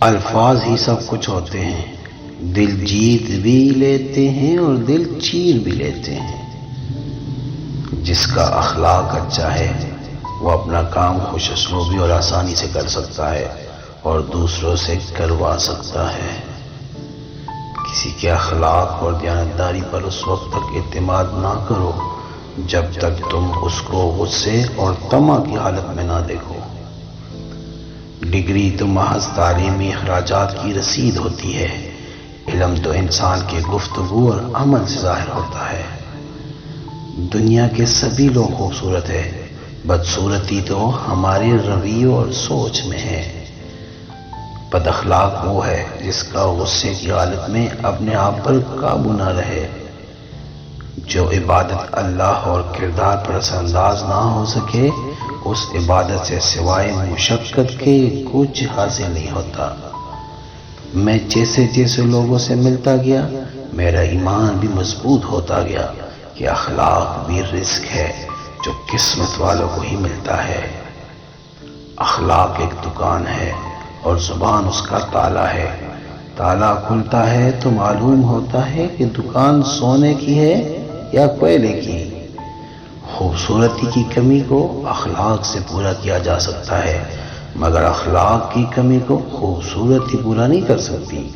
الفاظ ہی سب کچھ ہوتے ہیں، دل جیت بھی لیتے ہیں اور دل چیر بھی لیتے ہیں۔ جس کا اخلاق اچھا ہے وہ اپنا کام خوش اسلوبی اور آسانی سے کر سکتا ہے اور دوسروں سے کروا سکتا ہے۔ کسی کے اخلاق اور دیانتداری پر اس وقت تک اعتماد نہ کرو جب تک تم اس کو غصے اور طمع کی حالت میں نہ دیکھو۔ ڈگری تو محض تعلیمی اخراجات کی رسید ہوتی ہے، علم تو انسان کے گفتگو اور عمل سے ظاہر ہوتا ہے۔ دنیا کے سبھی لوگ خوبصورت ہے، بدصورتی تو ہمارے رویوں اور سوچ میں ہے۔ بد اخلاق وہ ہے جس کا غصے کی حالت میں اپنے آپ پر قابو نہ رہے۔ جو عبادت اللہ اور کردار پر اثر انداز نہ ہو سکے اس عبادت سے سوائے مشقت کے کچھ حاصل نہیں ہوتا۔ میں جیسے جیسے لوگوں سے ملتا گیا میرا ایمان بھی مضبوط ہوتا گیا کہ اخلاق بھی رزق ہے جو قسمت والوں کو ہی ملتا ہے۔ اخلاق ایک دکان ہے اور زبان اس کا تالا ہے۔ تالا کھلتا ہے تو معلوم ہوتا ہے کہ دکان سونے کی ہے یا کوئلے کی۔ خوبصورتی کی کمی کو اخلاق سے پورا کیا جا سکتا ہے مگر اخلاق کی کمی کو خوبصورتی پورا نہیں کر سکتی۔